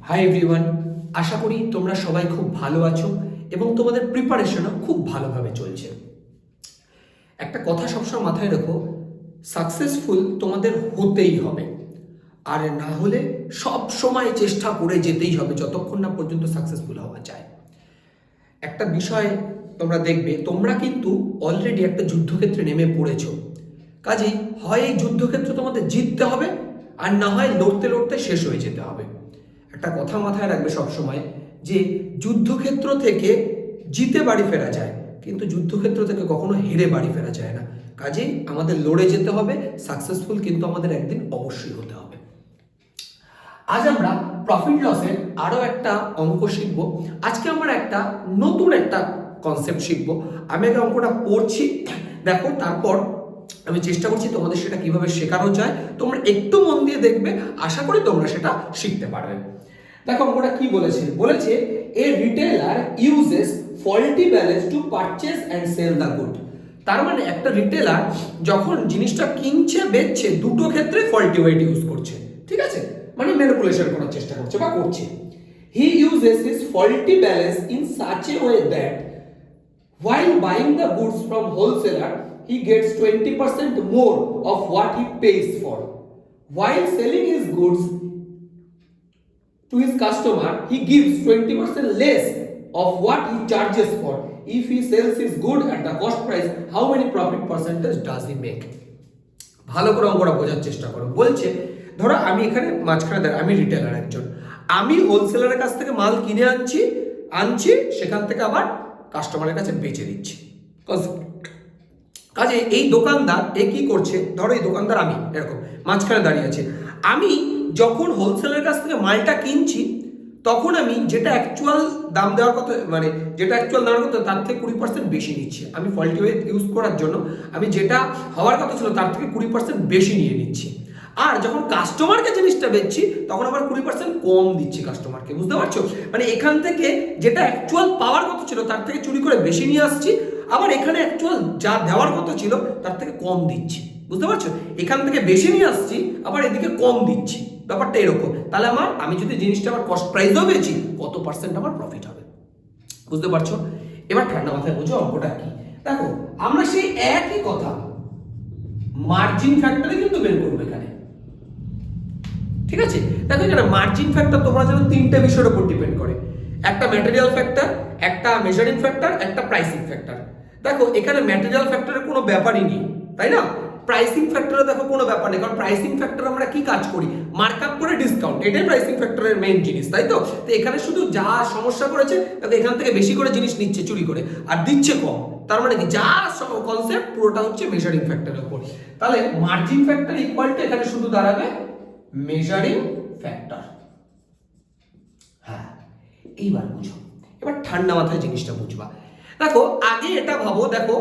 Hi everyone, আশা করি তোমরা সবাই খুব ভালো আছো এবং তোমাদের প্রিপারেশনও খুব ভালোভাবে চলছে। একটা কথা সবসময় মাথায় রাখো, সাকসেসফুল তোমাদের হতেই হবে, আর না হলে সব সময় চেষ্টা করে যেতেই হবে যতক্ষণ না পর্যন্ত সাকসেসফুল হওয়া যায়। একটা বিষয় তোমরা দেখবে, তোমরা কিন্তু অলরেডি একটা যুদ্ধক্ষেত্রে নেমে পড়েছো। কাজেই হয় এই যুদ্ধক্ষেত্র তোমাদের জিততে হবে, আর না হয় লড়তে লড়তে শেষ হয়ে যেতে হবে। একটা কথা মাথায় রাখবে সবসময়, যে যুদ্ধক্ষেত্র থেকে জিতে বাড়ি ফেরা যায়, কিন্তু যুদ্ধক্ষেত্র থেকে কখনো হেরে বাড়ি ফেরা যায় না। কাজেই আমাদের লড়ে যেতে হবে, সাকসেসফুল কিন্তু আমাদের একদিন অবশ্যই হতে হবে। আজ আমরা প্রফিট লসের আরো একটা অঙ্ক শিখবো। আজকে আমরা একটা নতুন একটা কনসেপ্ট শিখবো। আমি আগে অঙ্কটা পড়ছি, দেখো, তারপর আমি চেষ্টা করছি তোমাদের সেটা কিভাবে শেখানো যায়। তোমরা একটু মন দিয়ে দেখবে, আশা করি তোমরা সেটা শিখতে পারবে। দেখো অঙ্কটা কি বলেছে, বলেছে a retailer uses faulty balance to purchase and sell the good. তার মানে একটা রিটেলার যখন জিনিসটা কিনছে বেচছে, দুটো ক্ষেত্রে ফল্টি ওয়েট ইউজ করছে, ঠিক আছে, মানে ম্যানিপুলেশন করার চেষ্টা করছে বা করছে। He uses his faulty balance in such a way that while buying the goods from wholesaler he gets 20% more of what he pays for. While selling his goods to his customer he gives 20% less of what he charges for. If he sells his good at the cost price, how many profit percentage does he make? ভালো করে অঙ্কটা বোঝার চেষ্টা করো। বলছে ধরো আমি এখানে মাঝখানে আমি রিটেলার একজন, আমি হোলসেলারের কাছ থেকে মাল কিনে আনছি সেখান থেকে আবার কাস্টমারের কাছে বেচে দিচ্ছি। কাজে এই দোকানদার এ কি করছে, ধরো এই দোকানদার আমি এরকম মাঝখানে দাঁড়িয়ে আছে। আমি যখন হোলসেলের কাছ থেকে মালটা কিনছি তখন আমি যেটা অ্যাকচুয়াল দাম দেওয়ার কথা, মানে যেটা অ্যাকচুয়াল দেওয়ার কথা তার থেকে 20% বেশি নিচ্ছি। আমি ফল্টি ওয়েট ইউজ করার জন্য আমি যেটা হওয়ার কথা ছিল তার থেকে 20% বেশি নিয়ে নিচ্ছি। আর যখন কাস্টমারকে জিনিসটা বেচছি তখন আবার 20% কম দিচ্ছি কাস্টমারকে। বুঝতে পারছো? মানে এখান থেকে যেটা অ্যাকচুয়াল পাওয়ার কথা ছিল তার থেকে চুরি করে বেশি নিয়ে আসছি, আবার এখানে অ্যাকচুয়াল যা দেওয়ার কথা ছিল তার থেকে কম দিচ্ছি। বুঝতে পারছো? এখান থেকে বেশি নিয়ে আসছি, আবার এদিকে কম দিচ্ছি। ব্যাপারটা এরকম। তাহলে আমি যদি জিনিসটা আবার কস্ট প্রাইসও বেচি, কত পার্সেন্ট আমার প্রফিট হবে। বুঝতে পারছো? এবার ঠান্ডা মাথায় বুঝো অঙ্কটা কি। দেখো আমরা সেই একই কথা মার্জিন ফ্যাক্টরে কিন্তু বের করবো এখানে, ঠিক আছে? দেখো এখানে মার্জিন ফ্যাক্টর তোমরা জানো তিনটে বিষয়ের উপর ডিপেন্ড করে, একটা ম্যাটেরিয়াল ফ্যাক্টর, একটা মেজারিং ফ্যাক্টর, একটা প্রাইসিং ফ্যাক্টর। দেখো এখানে ম্যাটেরিয়াল ফ্যাক্টরের কোনো ব্যাপারই নেই, তাই না? প্রাইসিং ফ্যাক্টরে দেখো কোনো ব্যাপার নেই, কারণ প্রাইসিং ফ্যাক্টর আমরা কি কাজ করি, মার্কআপ করে ডিসকাউন্ট, এটাই প্রাইসিং ফ্যাক্টরের মেইন জিনিস, তাই তো? তো এখানে শুধু যা সমস্যা করেছে দেখো এখান থেকে বেশি করে জিনিস নিচ্ছে চুরি করে আর দিচ্ছে কম, তার মানে কি যা কনসেপ্ট পুরোটা হচ্ছে মেজারিং ফ্যাক্টরের উপর। তাহলে মার্জিন ফ্যাক্টর ইকুয়াল টু এখানে শুধু দাঁড়াবে মেজারিং ফ্যাক্টর। হ্যাঁ, এইবার বুঝো, এবার ঠান্ডা মাথায় জিনিসটা বুঝবা। দেখো আগে এটা ভাবো, দেখো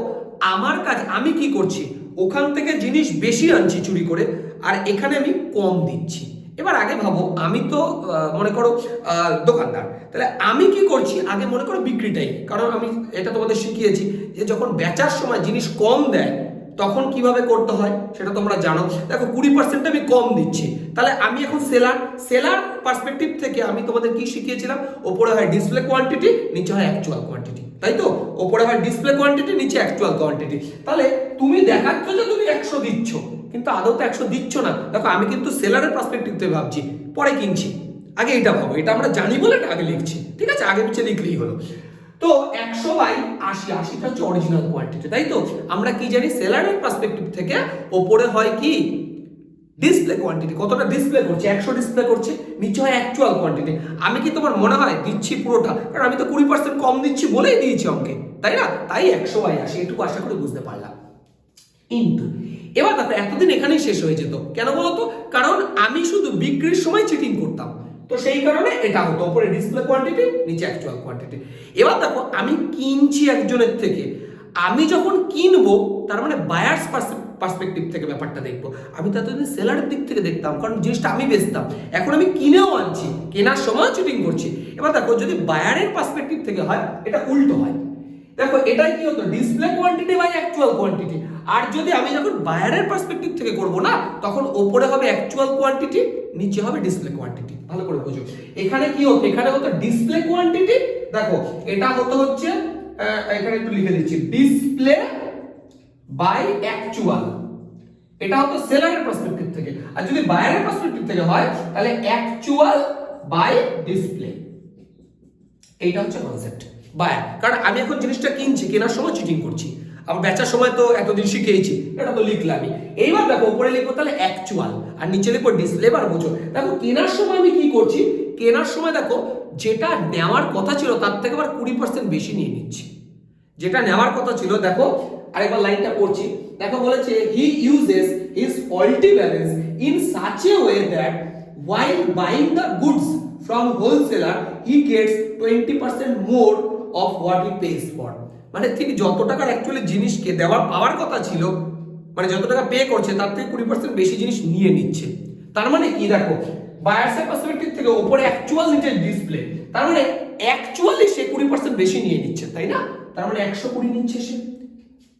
আমার কাজ, আমি কি করছি, ওখান থেকে জিনিস বেশি আনছি চুরি করে আর এখানে আমি কম দিচ্ছি। এবার আগে ভাবো, আমি তো মনে করো দোকানদার, তাহলে আমি কি করছি, আগে মনে করো বিক্রিটাই, কারণ আমি এটা তোমাদের শিখিয়েছি যে যখন বেচার সময় জিনিস কম দেয় তখন কিভাবে করতে হয় সেটা তোমরা জানো। দেখো 20% আমি কম দিচ্ছি, তাহলে আমি এখন সেলার পার্সপেক্টিভ থেকে আমি তোমাদের কি শিখিয়েছিলাম, ওপরে হয় ডিসপ্লে কোয়ান্টিটি, নিচে হয় অ্যাকচুয়াল কোয়ান্টিটি, তাই তো? ওপরে হয় ডিসপ্লে কোয়ান্টিটি, নিচে অ্যাকচুয়াল কোয়ান্টিটি। তাহলে তুমি দেখাচ্ছ যে তুমি 100 দিচ্ছ, কিন্তু আদৌ তো 100 দিচ্ছ না। দেখো আমি কিন্তু সেলারের পার্সপেক্টিভ থেকে ভাবছি, পরে কিনছি, আগে এটা ভাবো, এটা আমরা জানি বলে এটা আগে লিখছি, ঠিক আছে? আগে পিছিয়ে লিখলেই হলো। তো 100/80, 80টা হচ্ছে অরিজিনাল কোয়ান্টিটি, তাই তো? আমরা কি জানি, সেলারের পার্সপেক্টিভ থেকে ওপরে হয় কি ডিসপ্লে কোয়ান্টিটি, কতটা ডিসপ্লে করছে, 100 ডিসপ্লে করছে, নিচে হয় অ্যাকচুয়াল কোয়ান্টিটি। আমি কি তোমার মনে হয় দিচ্ছি পুরোটা, কারণ আমি তো 20% কম দিচ্ছি বলেই দিয়েছি অঙ্কে, তাই না? তাই 100/80, এটুকু আশা করে বুঝতে পারলাম। কিন্তু এবার দেখো এতদিন এখানেই শেষ হয়ে যেত, কেন বলতো? কারণ আমি শুধু বিক্রির সময় চিটিং করতাম, তো সেই কারণে এটা হতো উপরে ডিসপ্লে কোয়ান্টিটি, নিচে অ্যাকচুয়াল কোয়ান্টিটি। এবার দেখো আমি কিনছি একজনের থেকে, আমি যখন কিনবো তার মানে বায়ার্স পার্সপেক্টিভ থেকে ব্যাপারটা দেখবো। আমি তো এতদিন সেলারের দিক থেকে দেখতাম, কারণ জিনিসটা আমি বেচতাম, এখন আমি কিনেও আনছি, কেনার সময় চিটিং করছি। এবার দেখো যদি বায়ারের পার্সপেক্টিভ থেকে হয় এটা উল্টো হয়। দেখো এটাই কি হতো, display quantity by actual quantity. আর যদি আমি যখন বায়ারের পার্সপেক্টিভ থেকে করব না, তখন ওপরে হবে অ্যাকচুয়াল কোয়ান্টিটি, নিচে হবে ডিসপ্লে কোয়ান্টিটি। ভালো করে বুঝো, এখানে কি হতো, এখানে হতো ডিসপ্লে কোয়ান্টিটি, দেখো এটা হচ্ছে এখানে একটু লিখে দিচ্ছি, ডিসপ্লে বাই অ্যাকচুয়াল, এটা হতো সেলারের পার্সপেক্টিভ থেকে। আর যদি বায়ারের পার্সপেক্টিভ থেকে হয় তাহলে অ্যাকচুয়াল বাই ডিসপ্লে, এইটা হচ্ছে কনসেপ্ট বায়ার। কারণ আমি এখন জিনিসটা কিনছি, কেনার সময় চিটিং করছি, আবার বেচার সময় তো এতদিন শিখেইছি, এটা তো লিখলামই। এইবার দেখো উপরে লিখবো তাহলে অ্যাকচুয়াল, আর নিচে লিখবো ডিসপ্লে। এবার বুঝো, দেখো কেনার সময় আমি কি করছি, কেনার সময় দেখো যেটা নেওয়ার কথা ছিল তার থেকে আবার 20% বেশি নিয়ে নিচ্ছি। যেটা নেওয়ার কথা ছিল, দেখো আরেকবার লাইনটা পড়ছি, দেখো বলেছে he uses his faulty balance in such a way that while buying the goods from wholesaler he gets 20% more of what he pays for। মানে ঠিক যত টাকার অ্যাকচুয়ালি জিনিসকে পাওয়ার কথা ছিল, মানে যত টাকা পে করছে তার থেকে 20% বেশি জিনিস নিয়ে নিচ্ছে। তার মানে কি, দেখো বায়ার্সের পার্সপেক্টিভ থেকে উপরে অ্যাকচুয়াল নিচে ডিসপ্লে, তার মানে অ্যাকচুয়ালি সে 20% বেশি নিয়ে নিচ্ছে, তাই না? তার মানে 120 নিচ্ছে সে।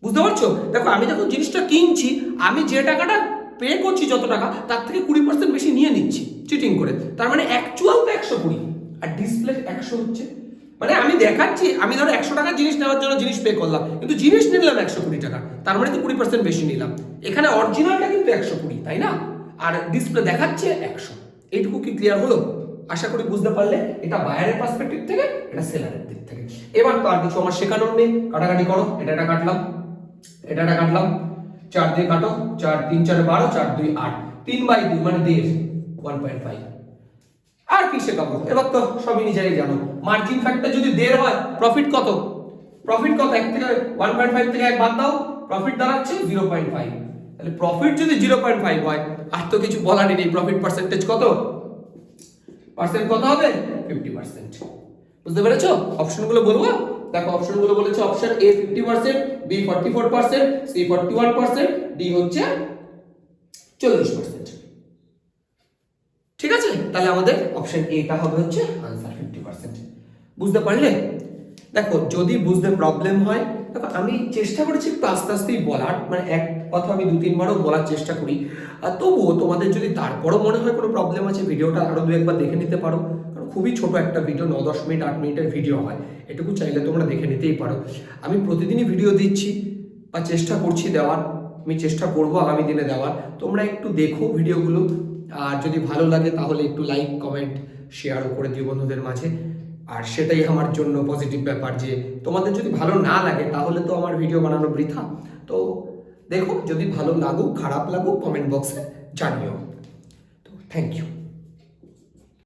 বুঝতে পারছো? দেখো আমি যখন জিনিসটা কিনছি, আমি যে টাকাটা পে করছি যত টাকা, তার থেকে 20% বেশি নিয়ে নিচ্ছি চিটিং করে। তার মানে অ্যাকচুয়াল তো 120 আর ডিসপ্লে 100 হচ্ছে। মানে আমি দেখাচ্ছি, আমি ধরো 100 টাকার জিনিস নেওয়ার জন্য জিনিস পে করলাম, কিন্তু জিনিস নিলাম 120 টাকা, তার মানে তো 20% বেশি নিলাম। এখানে অরিজিনালটা কিন্তু 120, তাই না? আর ডিসপ্লে দেখাচ্ছে 100। এইটুকু কি ক্লিয়ার হলো? আশা করি বুঝতে পারলে। এটা বায়ারের পার্সপেক্টিভ থেকে, এটা সেলারের দিক থেকে। এবার তো আর কিছু আমার শেখানোর নেই, কাটাকাটি করো। এটা কাটলাম, এটা কাটলাম, 4 দিয়ে কাটো, 4 3 4 12, 4 2 8, 3/2 মানে 1.5, 1.5। আর কি শেখাবো, এবার তো সবই নিজেরাই জানো। মার্জিন ফ্যাক্টর যদি 1.5 হয়, প্রফিট কত? প্রফিট কত? 1 থেকে 1.5 থেকে 1 বাদ দাও, প্রফিট দাঁড়াচ্ছে 0.5। তাহলে প্রফিট যদি 0.5 হয়, আর তো কিছু বলারই নেই, প্রফিট পার্সেন্টেজ কত? পার্সেন্ট কত হবে? 50%। বুঝতে পেরেছো? অপশনগুলো বলবো, দেখো অপশনগুলো বলেছে, option A 50%, B 44%, C 41%, D হচ্ছে 40%। ঠিক আছে, তাহলে আমাদের অপশন এটা হবে হচ্ছে आंसर 50%। বুঝতে পারলে? দেখো যদি বুঝতে প্রবলেম হয়, দেখো আমি চেষ্টা করেছি একটু আস্তে আস্তেই বলার, মানে এক কথা আমি 2-3 বারও বলার চেষ্টা করি। আর তবুও তোমাদের যদি তারপরও মনে হয় কোনো প্রবলেম আছে, ভিডিওটা আরো 2-1 বার দেখে নিতে পারো। কারণ খুবই ছোট একটা ভিডিও, 9-10 মিনিট 8 মিনিটের ভিডিও হয়, এটুকু চাইলে তোমরা দেখে নিতেই পারো। আমি প্রতিদিনই ভিডিও দিচ্ছি বা চেষ্টা করছি দেওয়ার, আমি চেষ্টা করবো আগামী দিনে দেওয়ার। তোমরা একটু দেখো ভিডিওগুলো, আর যদি ভালো লাগে তাহলে একটু লাইক কমেন্ট শেয়ারও করে দিও বন্ধুদের মাঝে। আর সেটাই আমার জন্য পজিটিভ ব্যাপার, যে তোমাদের যদি ভালো না লাগে তাহলে তো আমার ভিডিও বানানো বৃথা। তো দেখো, যদি ভালো লাগুক খারাপ লাগুক কমেন্ট বক্সে জানিও। তো থ্যাংক ইউ।